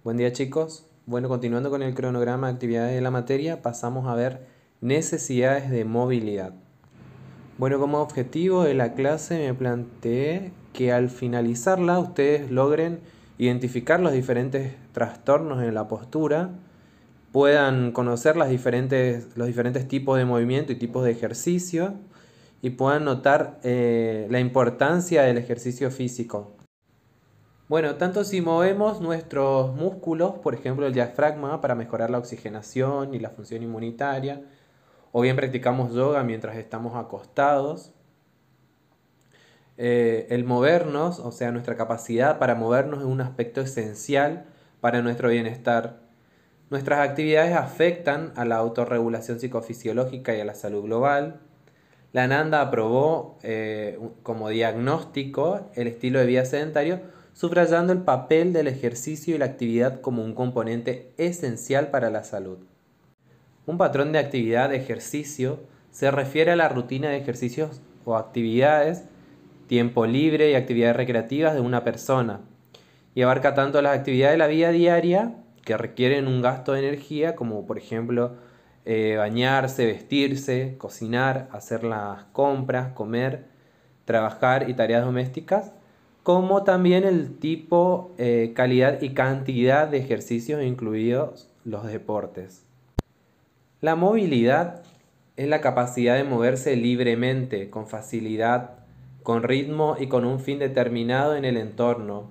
Buen día chicos. Bueno, continuando con el cronograma de actividades de la materia, pasamos a ver necesidades de movilidad. Bueno, como objetivo de la clase me planteé que al finalizarla ustedes logren identificar los diferentes trastornos en la postura, puedan conocer los diferentes tipos de movimiento y tipos de ejercicio y puedan notar la importancia del ejercicio físico. Bueno, tanto si movemos nuestros músculos, por ejemplo el diafragma para mejorar la oxigenación y la función inmunitaria, o bien practicamos yoga mientras estamos acostados, el movernos, o sea, nuestra capacidad para movernos es un aspecto esencial para nuestro bienestar. Nuestras actividades afectan a la autorregulación psicofisiológica y a la salud global. La ANANDA aprobó como diagnóstico el estilo de vida sedentario, subrayando el papel del ejercicio y la actividad como un componente esencial para la salud. Un patrón de actividad de ejercicio se refiere a la rutina de ejercicios o actividades, tiempo libre y actividades recreativas de una persona, y abarca tanto las actividades de la vida diaria que requieren un gasto de energía, como por ejemplo bañarse, vestirse, cocinar, hacer las compras, comer, trabajar y tareas domésticas, como también el tipo, calidad y cantidad de ejercicios, incluidos los deportes. La movilidad es la capacidad de moverse libremente, con facilidad, con ritmo y con un fin determinado en el entorno.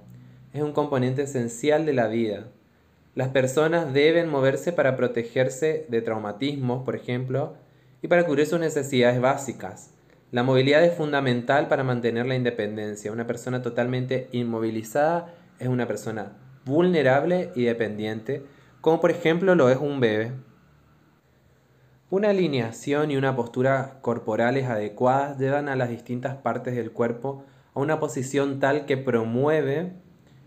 Es un componente esencial de la vida. Las personas deben moverse para protegerse de traumatismos, por ejemplo, y para cubrir sus necesidades básicas. La movilidad es fundamental para mantener la independencia. Una persona totalmente inmovilizada es una persona vulnerable y dependiente, como por ejemplo lo es un bebé. Una alineación y una postura corporales adecuadas llevan a las distintas partes del cuerpo a una posición tal que promueve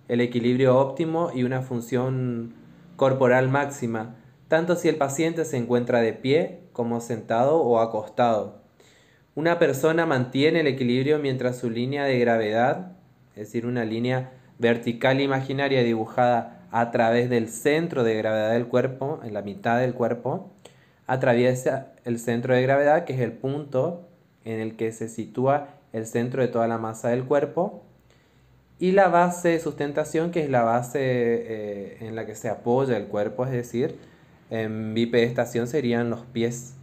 el equilibrio óptimo y una función corporal máxima, tanto si el paciente se encuentra de pie como sentado o acostado. Una persona mantiene el equilibrio mientras su línea de gravedad, es decir, una línea vertical imaginaria dibujada a través del centro de gravedad del cuerpo, en la mitad del cuerpo, atraviesa el centro de gravedad, que es el punto en el que se sitúa el centro de toda la masa del cuerpo, y la base de sustentación, que es la base en la que se apoya el cuerpo, es decir, en bipedestación serían los pies.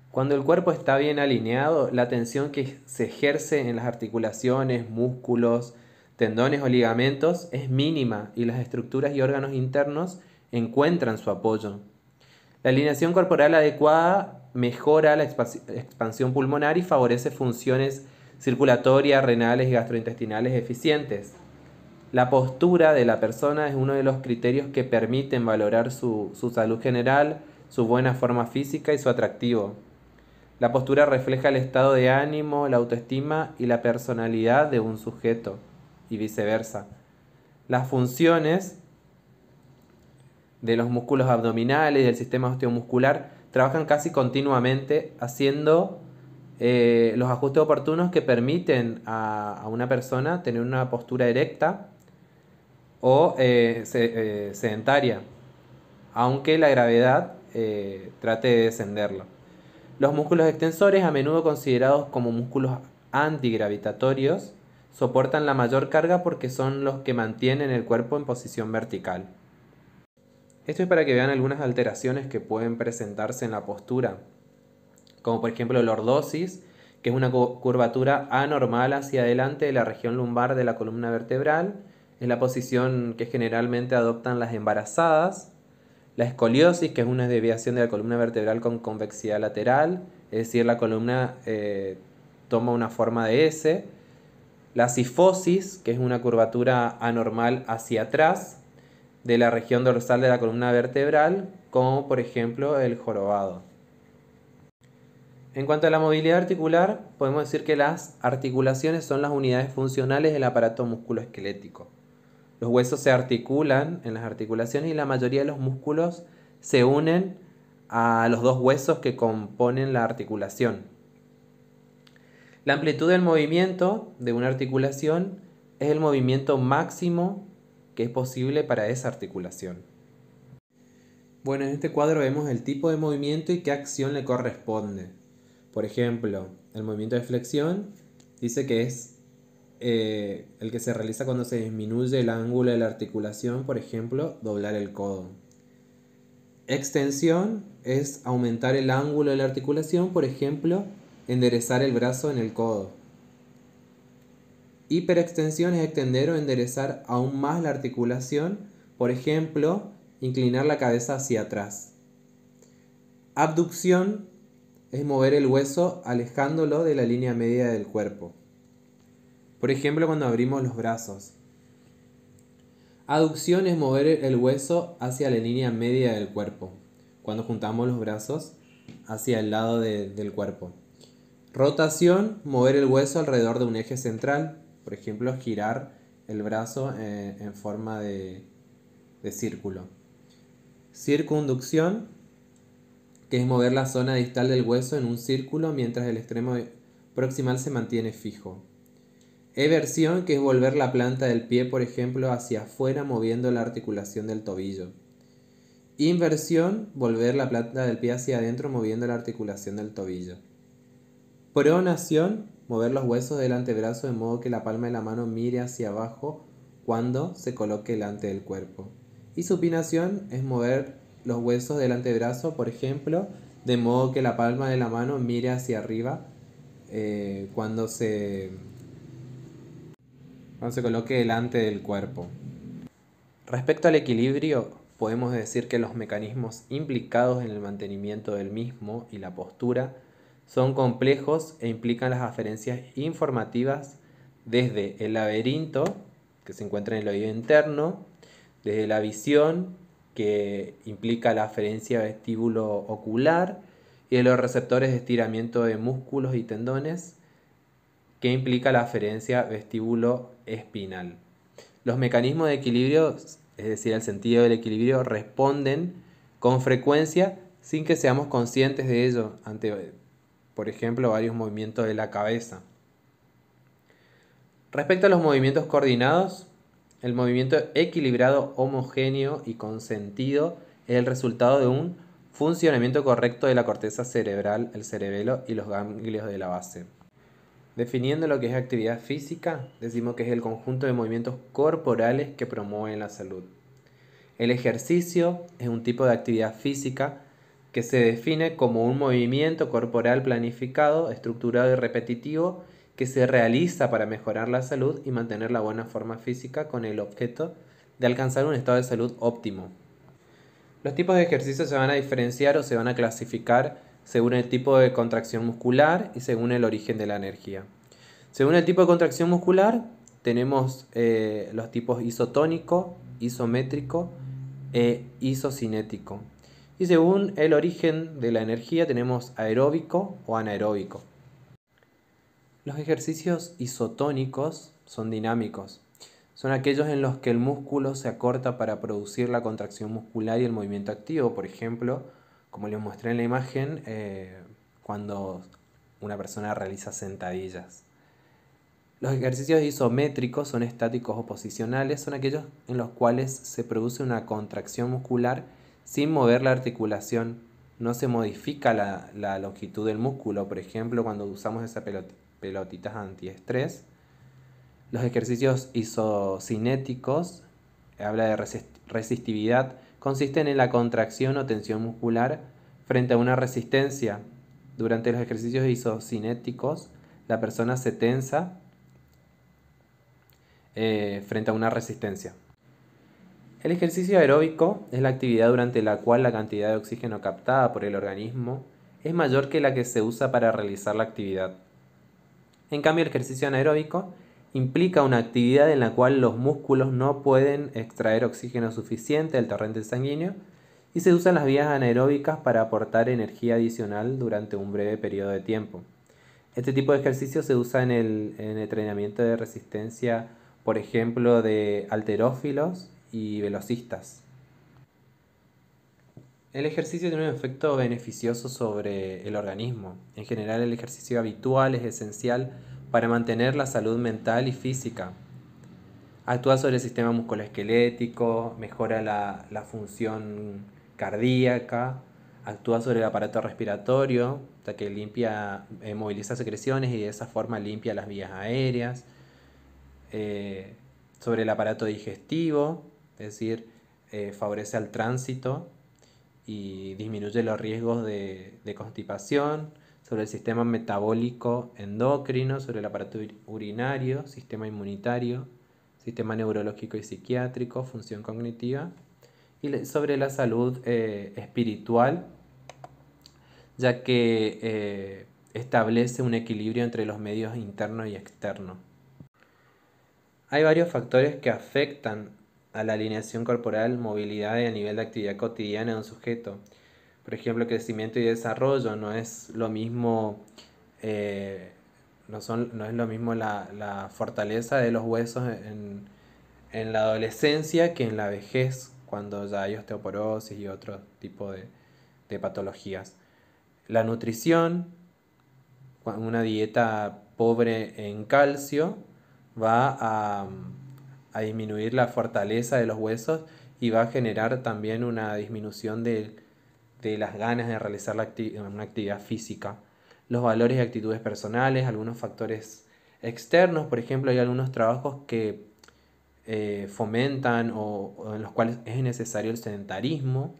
Cuando el cuerpo está bien alineado, la tensión que se ejerce en las articulaciones, músculos, tendones o ligamentos es mínima y las estructuras y órganos internos encuentran su apoyo. La alineación corporal adecuada mejora la expansión pulmonar y favorece funciones circulatorias, renales y gastrointestinales eficientes. La postura de la persona es uno de los criterios que permiten valorar su salud general, su buena forma física y su atractivo. La postura refleja el estado de ánimo, la autoestima y la personalidad de un sujeto, y viceversa. Las funciones de los músculos abdominales y del sistema osteomuscular trabajan casi continuamente haciendo los ajustes oportunos que permiten a una persona tener una postura erecta o sedentaria, aunque la gravedad trate de descenderlo. Los músculos extensores, a menudo considerados como músculos antigravitatorios, soportan la mayor carga porque son los que mantienen el cuerpo en posición vertical. Esto es para que vean algunas alteraciones que pueden presentarse en la postura, como por ejemplo lordosis, que es una curvatura anormal hacia adelante de la región lumbar de la columna vertebral, es la posición que generalmente adoptan las embarazadas. La escoliosis, que es una desviación de la columna vertebral con convexidad lateral, es decir, la columna toma una forma de S. La cifosis, que es una curvatura anormal hacia atrás de la región dorsal de la columna vertebral, como por ejemplo el jorobado. En cuanto a la movilidad articular, podemos decir que las articulaciones son las unidades funcionales del aparato musculoesquelético. Los huesos se articulan en las articulaciones y la mayoría de los músculos se unen a los dos huesos que componen la articulación. La amplitud del movimiento de una articulación es el movimiento máximo que es posible para esa articulación. Bueno, en este cuadro vemos el tipo de movimiento y qué acción le corresponde. Por ejemplo, el movimiento de flexión dice que es el que se realiza cuando se disminuye el ángulo de la articulación, por ejemplo, doblar el codo. Extensión es aumentar el ángulo de la articulación, por ejemplo, enderezar el brazo en el codo. Hiperextensión es extender o enderezar aún más la articulación, por ejemplo, inclinar la cabeza hacia atrás. Abducción es mover el hueso alejándolo de la línea media del cuerpo. Por ejemplo, cuando abrimos los brazos. Aducción es mover el hueso hacia la línea media del cuerpo, cuando juntamos los brazos hacia el lado del cuerpo. Rotación, mover el hueso alrededor de un eje central, por ejemplo, girar el brazo en forma de círculo. Circunducción, que es mover la zona distal del hueso en un círculo mientras el extremo proximal se mantiene fijo. Eversión, que es volver la planta del pie, por ejemplo, hacia afuera moviendo la articulación del tobillo. Inversión, volver la planta del pie hacia adentro moviendo la articulación del tobillo. Pronación, mover los huesos del antebrazo de modo que la palma de la mano mire hacia abajo cuando se coloque delante del cuerpo. Y supinación es mover los huesos del antebrazo, por ejemplo, de modo que la palma de la mano mire hacia arriba cuando se coloque delante del cuerpo. Respecto al equilibrio, podemos decir que los mecanismos implicados en el mantenimiento del mismo y la postura son complejos e implican las aferencias informativas desde el laberinto, que se encuentra en el oído interno, desde la visión, que implica la aferencia vestíbulo ocular, y de los receptores de estiramiento de músculos y tendones, que implica la aferencia vestíbulo espinal. Los mecanismos de equilibrio, es decir, el sentido del equilibrio, responden con frecuencia sin que seamos conscientes de ello ante, por ejemplo, varios movimientos de la cabeza. Respecto a los movimientos coordinados, el movimiento equilibrado, homogéneo y consentido es el resultado de un funcionamiento correcto de la corteza cerebral, el cerebelo y los ganglios de la base. Definiendo lo que es actividad física, decimos que es el conjunto de movimientos corporales que promueven la salud. El ejercicio es un tipo de actividad física que se define como un movimiento corporal planificado, estructurado y repetitivo que se realiza para mejorar la salud y mantener la buena forma física con el objeto de alcanzar un estado de salud óptimo. Los tipos de ejercicios se van a diferenciar o se van a clasificar según el tipo de contracción muscular y según el origen de la energía. Según el tipo de contracción muscular, tenemos los tipos isotónico, isométrico e isocinético. Y según el origen de la energía tenemos aeróbico o anaeróbico. Los ejercicios isotónicos son dinámicos. Son aquellos en los que el músculo se acorta para producir la contracción muscular y el movimiento activo. Por ejemplo, como les mostré en la imagen, cuando una persona realiza sentadillas. Los ejercicios isométricos son estáticos o posicionales, son aquellos en los cuales se produce una contracción muscular sin mover la articulación. No se modifica la longitud del músculo, por ejemplo, cuando usamos esas pelotitas antiestrés. Los ejercicios isocinéticos, habla de resistividad, consisten en la contracción o tensión muscular frente a una resistencia. Durante los ejercicios isocinéticos, la persona se tensa frente a una resistencia. El ejercicio aeróbico es la actividad durante la cual la cantidad de oxígeno captada por el organismo es mayor que la que se usa para realizar la actividad. En cambio, el ejercicio anaeróbico implica una actividad en la cual los músculos no pueden extraer oxígeno suficiente del torrente sanguíneo y se usan las vías anaeróbicas para aportar energía adicional durante un breve periodo de tiempo. Este tipo de ejercicio se usa en el entrenamiento de resistencia, por ejemplo, de halterófilos y velocistas. El ejercicio tiene un efecto beneficioso sobre el organismo. En general, el ejercicio habitual es esencial para mantener la salud mental y física. Actúa sobre el sistema musculoesquelético, mejora la función cardíaca, actúa sobre el aparato respiratorio, ya que limpia, moviliza secreciones y de esa forma limpia las vías aéreas. Sobre el aparato digestivo, es decir, favorece al tránsito y disminuye los riesgos de constipación. Sobre el sistema metabólico endocrino, sobre el aparato urinario, sistema inmunitario, sistema neurológico y psiquiátrico, función cognitiva, y sobre la salud espiritual, ya que establece un equilibrio entre los medios internos y externos. Hay varios factores que afectan a la alineación corporal, movilidad y a nivel de actividad cotidiana de un sujeto. Por ejemplo, crecimiento y desarrollo. No es lo mismo, no es lo mismo la fortaleza de los huesos en la adolescencia que en la vejez, cuando ya hay osteoporosis y otro tipo de patologías. La nutrición, una dieta pobre en calcio, va a disminuir la fortaleza de los huesos y va a generar también una disminución de las ganas de realizar una actividad física. Los valores y actitudes personales, algunos factores externos, por ejemplo, hay algunos trabajos que fomentan o en los cuales es necesario el sedentarismo.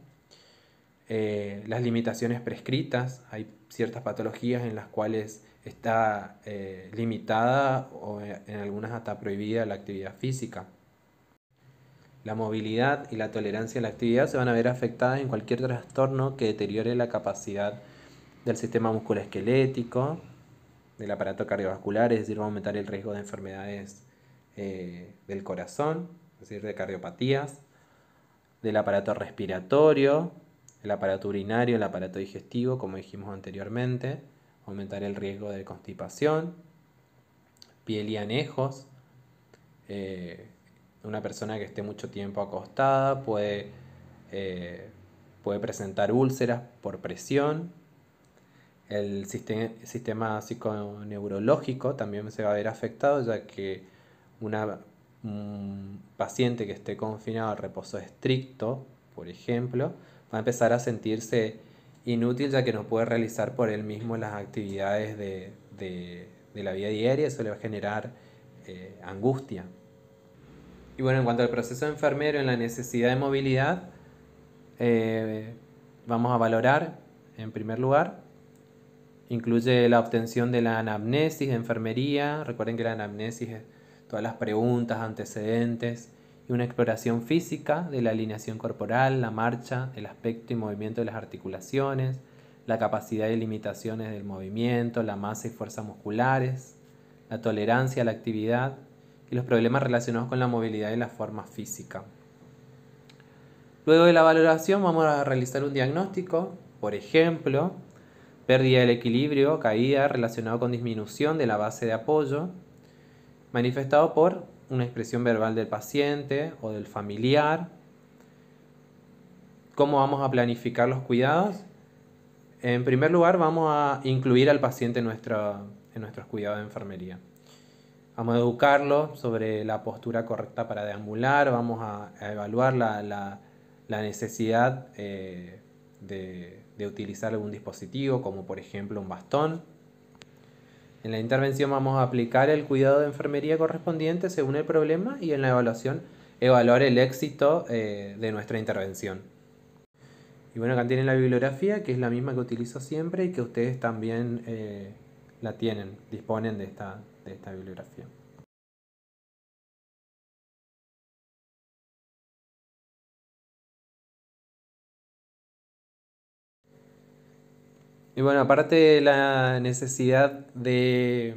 Las limitaciones prescritas, hay ciertas patologías en las cuales está limitada o en algunas hasta prohibida la actividad física. La movilidad y la tolerancia a la actividad se van a ver afectadas en cualquier trastorno que deteriore la capacidad del sistema musculoesquelético, del aparato cardiovascular, es decir, va a aumentar el riesgo de enfermedades del corazón, es decir, de cardiopatías, del aparato respiratorio, el aparato urinario, el aparato digestivo, como dijimos anteriormente, aumentar el riesgo de constipación, piel y anejos. Una persona que esté mucho tiempo acostada puede presentar úlceras por presión. El sistema psiconeurológico también se va a ver afectado, ya que un paciente que esté confinado a reposo estricto, por ejemplo, va a empezar a sentirse inútil, ya que no puede realizar por él mismo las actividades de la vida diaria. Eso le va a generar angustia. Y bueno, en cuanto al proceso enfermero en la necesidad de movilidad, vamos a valorar, en primer lugar, incluye la obtención de la anamnesis de enfermería. Recuerden que la anamnesis es todas las preguntas, antecedentes, y una exploración física de la alineación corporal, la marcha, el aspecto y movimiento de las articulaciones, la capacidad y limitaciones del movimiento, la masa y fuerza musculares, la tolerancia a la actividad y los problemas relacionados con la movilidad y la forma física. Luego de la valoración vamos a realizar un diagnóstico, por ejemplo, pérdida del equilibrio, caída relacionado con disminución de la base de apoyo, manifestado por una expresión verbal del paciente o del familiar. ¿Cómo vamos a planificar los cuidados? En primer lugar, vamos a incluir al paciente en nuestros cuidados de enfermería. Vamos a educarlo sobre la postura correcta para deambular, vamos a evaluar la necesidad de utilizar algún dispositivo, como por ejemplo un bastón. En la intervención vamos a aplicar el cuidado de enfermería correspondiente según el problema, y en la evaluación evaluar el éxito de nuestra intervención. Y bueno, acá tienen la bibliografía, que es la misma que utilizo siempre y que ustedes también la disponen de esta bibliografía. Y bueno, aparte de la necesidad de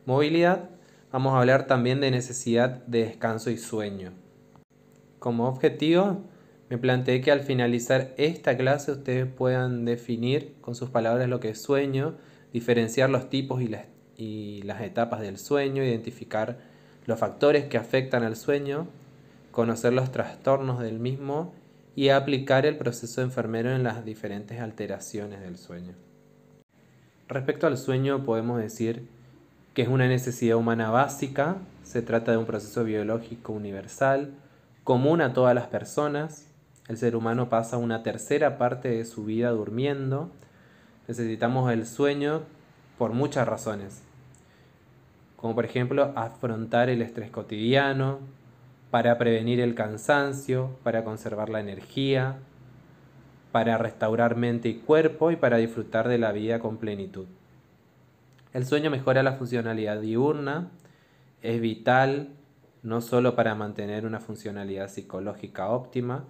movilidad, vamos a hablar también de necesidad de descanso y sueño. Como objetivo, me planteé que al finalizar esta clase ustedes puedan definir con sus palabras lo que es sueño, diferenciar los tipos y las etapas del sueño, identificar los factores que afectan al sueño, conocer los trastornos del mismo y aplicar el proceso enfermero en las diferentes alteraciones del sueño. Respecto al sueño, podemos decir que es una necesidad humana básica, Se trata de un proceso biológico universal, común a todas las personas. El ser humano pasa una tercera parte de su vida durmiendo. Necesitamos el sueño por muchas razones, como por ejemplo afrontar el estrés cotidiano, para prevenir el cansancio, para conservar la energía, para restaurar mente y cuerpo y para disfrutar de la vida con plenitud. El sueño mejora la funcionalidad diurna, es vital no solo para mantener una funcionalidad psicológica óptima,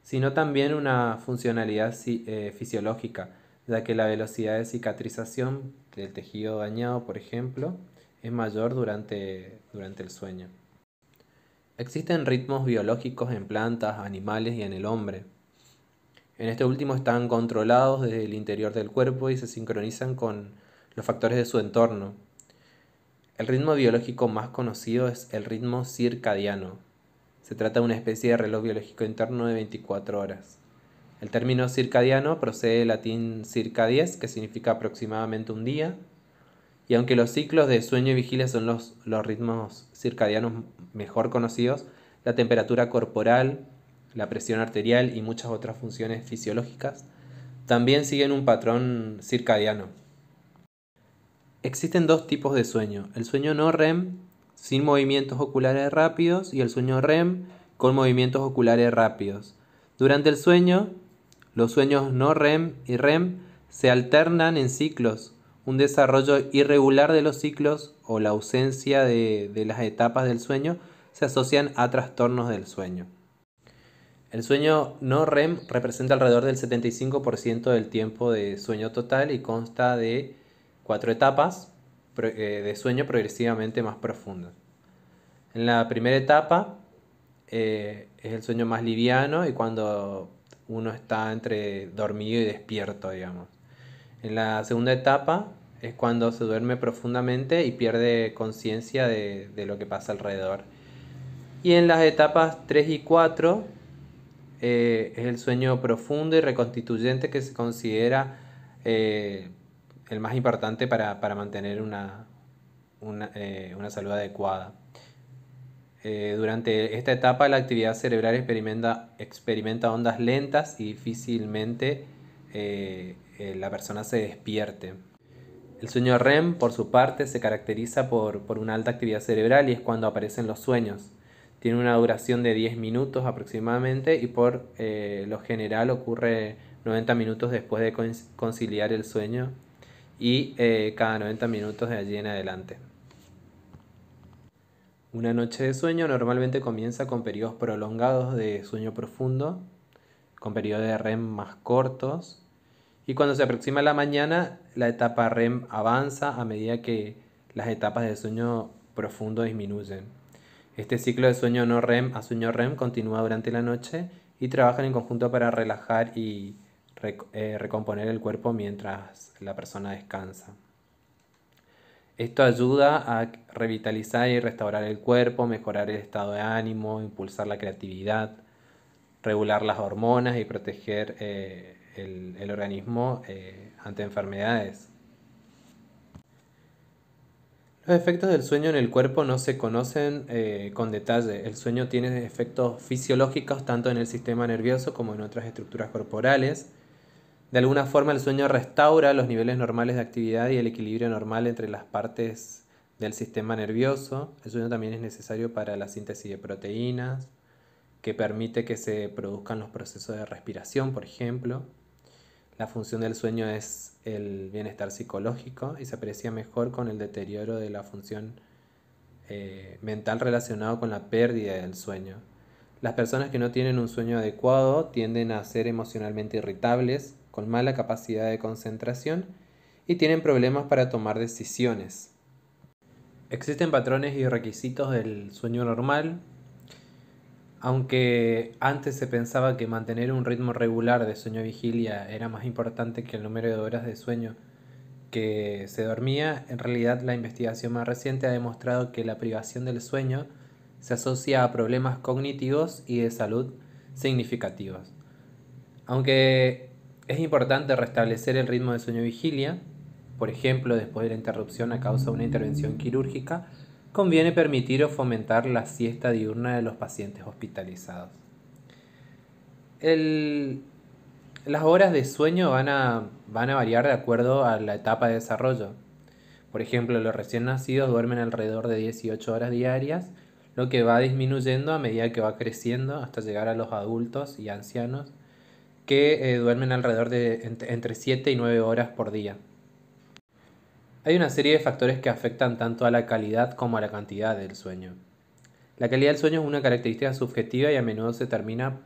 sino también una funcionalidad fisiológica, ya que la velocidad de cicatrización del tejido dañado, por ejemplo, es mayor durante el sueño. Existen ritmos biológicos en plantas, animales y en el hombre. En este último están controlados desde el interior del cuerpo y se sincronizan con los factores de su entorno. El ritmo biológico más conocido es el ritmo circadiano. Se trata de una especie de reloj biológico interno de 24 horas. El término circadiano procede del latín circa 10, que significa aproximadamente un día, y aunque los ciclos de sueño y vigilia son los ritmos circadianos mejor conocidos, la temperatura corporal, la presión arterial y muchas otras funciones fisiológicas también siguen un patrón circadiano. Existen dos tipos de sueño: el sueño no REM sin movimientos oculares rápidos y el sueño REM con movimientos oculares rápidos. Durante el sueño, los sueños no REM y REM se alternan en ciclos. Un desarrollo irregular de los ciclos o la ausencia de las etapas del sueño se asocian a trastornos del sueño. El sueño no REM representa alrededor del 75% del tiempo de sueño total y consta de 4 etapas de sueño progresivamente más profundas. En la primera etapa es el sueño más liviano y cuando uno está entre dormido y despierto, digamos. En la segunda etapa es cuando se duerme profundamente y pierde conciencia de lo que pasa alrededor. Y en las etapas 3 y 4 es el sueño profundo y reconstituyente, que se considera el más importante para mantener una salud adecuada. Durante esta etapa la actividad cerebral experimenta ondas lentas y difícilmente la persona se despierte. El sueño REM, por su parte, se caracteriza por una alta actividad cerebral y es cuando aparecen los sueños. Tiene una duración de 10 minutos aproximadamente y por lo general ocurre 90 minutos después de conciliar el sueño y cada 90 minutos de allí en adelante. Una noche de sueño normalmente comienza con periodos prolongados de sueño profundo, con periodos de REM más cortos, y cuando se aproxima la mañana, la etapa REM avanza a medida que las etapas de sueño profundo disminuyen. Este ciclo de sueño no REM a sueño REM continúa durante la noche y trabajan en conjunto para relajar y recomponer el cuerpo mientras la persona descansa. Esto ayuda a revitalizar y restaurar el cuerpo, mejorar el estado de ánimo, impulsar la creatividad, regular las hormonas y proteger el organismo ante enfermedades. Los efectos del sueño en el cuerpo no se conocen con detalle. El sueño tiene efectos fisiológicos tanto en el sistema nervioso como en otras estructuras corporales. De alguna forma el sueño restaura los niveles normales de actividad y el equilibrio normal entre las partes del sistema nervioso. El sueño también es necesario para la síntesis de proteínas, que permite que se produzcan los procesos de respiración, por ejemplo. La función del sueño es el bienestar psicológico y se aprecia mejor con el deterioro de la función mental relacionado con la pérdida del sueño. Las personas que no tienen un sueño adecuado tienden a ser emocionalmente irritables, con mala capacidad de concentración y tienen problemas para tomar decisiones. Existen patrones y requisitos del sueño normal. Aunque antes se pensaba que mantener un ritmo regular de sueño-vigilia era más importante que el número de horas de sueño que se dormía, en realidad la investigación más reciente ha demostrado que la privación del sueño se asocia a problemas cognitivos y de salud significativos. Aunque es importante restablecer el ritmo de sueño-vigilia, por ejemplo, después de la interrupción a causa de una intervención quirúrgica, conviene permitir o fomentar la siesta diurna de los pacientes hospitalizados. Las horas de sueño van a variar de acuerdo a la etapa de desarrollo. Por ejemplo, los recién nacidos duermen alrededor de 18 horas diarias, lo que va disminuyendo a medida que va creciendo hasta llegar a los adultos y ancianos que duermen alrededor de entre 7 y 9 horas por día. Hay una serie de factores que afectan tanto a la calidad como a la cantidad del sueño. La calidad del sueño es una característica subjetiva y a menudo se determina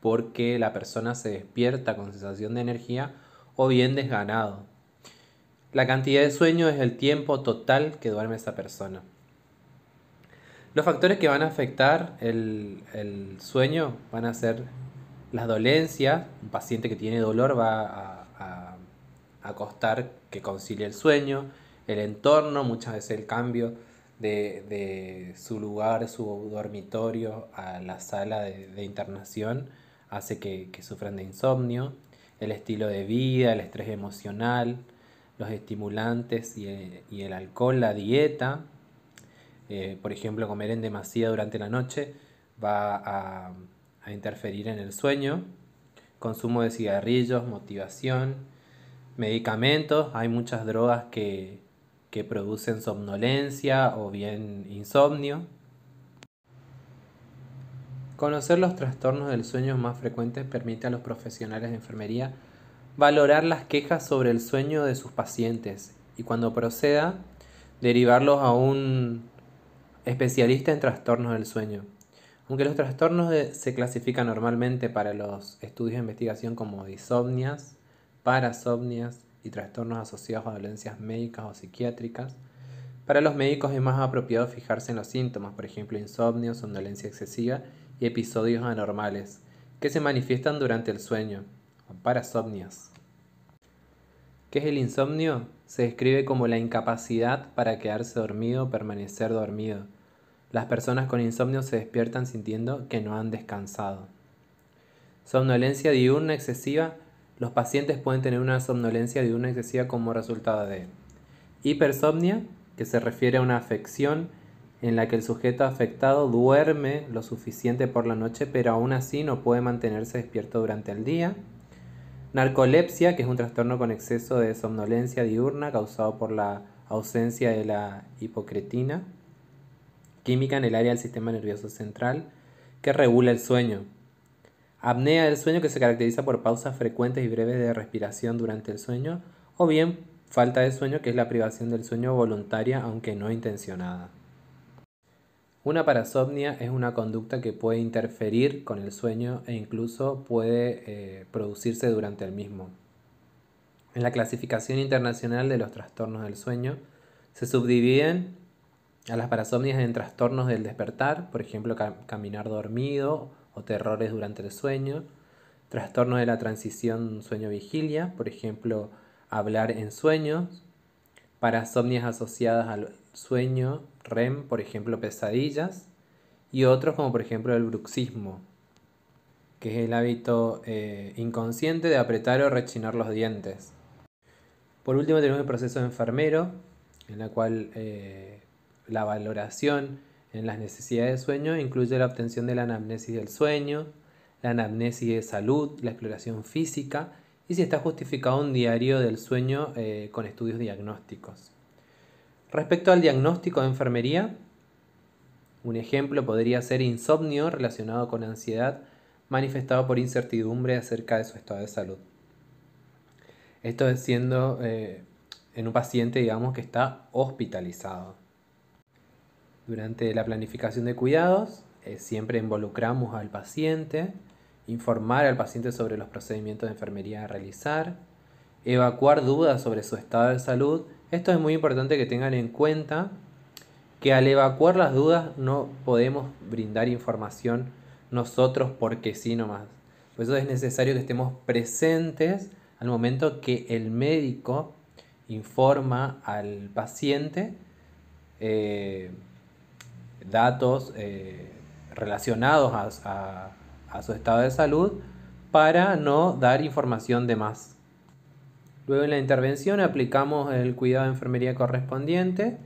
porque la persona se despierta con sensación de energía o bien desganado. La cantidad de sueño es el tiempo total que duerme esa persona. Los factores que van a afectar el sueño van a ser las dolencias. Un paciente que tiene dolor va a costar que concilie el sueño. El entorno, muchas veces el cambio de su lugar, su dormitorio a la sala de internación hace que sufran de insomnio. El estilo de vida, el estrés emocional, los estimulantes y el alcohol, la dieta. Por ejemplo, comer en demasía durante la noche va a interferir en el sueño. Consumo de cigarrillos, motivación, medicamentos. Hay muchas drogas que producen somnolencia o bien insomnio. Conocer los trastornos del sueño más frecuentes permite a los profesionales de enfermería valorar las quejas sobre el sueño de sus pacientes y, cuando proceda, derivarlos a un especialista en trastornos del sueño. Aunque los trastornos se clasifican normalmente para los estudios de investigación como disomnias, parasomnias y trastornos asociados a dolencias médicas o psiquiátricas, para los médicos es más apropiado fijarse en los síntomas, por ejemplo, insomnio, somnolencia excesiva y episodios anormales que se manifiestan durante el sueño, o parasomnias. ¿Qué es el insomnio? Se describe como la incapacidad para quedarse dormido o permanecer dormido. Las personas con insomnio se despiertan sintiendo que no han descansado. Somnolencia diurna excesiva. Los pacientes pueden tener una somnolencia diurna excesiva como resultado de hipersomnia, que se refiere a una afección en la que el sujeto afectado duerme lo suficiente por la noche, pero aún así no puede mantenerse despierto durante el día. Narcolepsia, que es un trastorno con exceso de somnolencia diurna causado por la ausencia de la hipocretina, química en el área del sistema nervioso central, que regula el sueño. Apnea del sueño, que se caracteriza por pausas frecuentes y breves de respiración durante el sueño, o bien falta de sueño, que es la privación del sueño voluntaria aunque no intencionada. Una parasomnia es una conducta que puede interferir con el sueño e incluso puede producirse durante el mismo. En la clasificación internacional de los trastornos del sueño se subdividen a las parasomnias en trastornos del despertar, por ejemplo, caminar dormido o terrores durante el sueño; trastornos de la transición sueño-vigilia, por ejemplo, hablar en sueños; parasomnias asociadas al sueño REM, por ejemplo, pesadillas; y otros como por ejemplo el bruxismo, que es el hábito inconsciente de apretar o rechinar los dientes. Por último tenemos el proceso enfermero, en la cual la valoración en las necesidades de sueño incluye la obtención de la anamnesis del sueño, la anamnesis de salud, la exploración física y si está justificado un diario del sueño con estudios diagnósticos. Respecto al diagnóstico de enfermería, un ejemplo podría ser insomnio relacionado con ansiedad manifestado por incertidumbre acerca de su estado de salud. Esto es siendo en un paciente, digamos, que está hospitalizado. Durante la planificación de cuidados, siempre involucramos al paciente, informar al paciente sobre los procedimientos de enfermería a realizar, evacuar dudas sobre su estado de salud. Esto es muy importante que tengan en cuenta que al evacuar las dudas no podemos brindar información nosotros porque sí nomás. Por eso es necesario que estemos presentes al momento que el médico informa al paciente datos relacionados a su estado de salud para no dar información de más. Luego en la intervención aplicamos el cuidado de enfermería correspondiente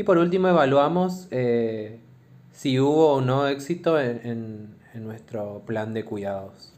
Y por último evaluamos si hubo o no éxito en nuestro plan de cuidados.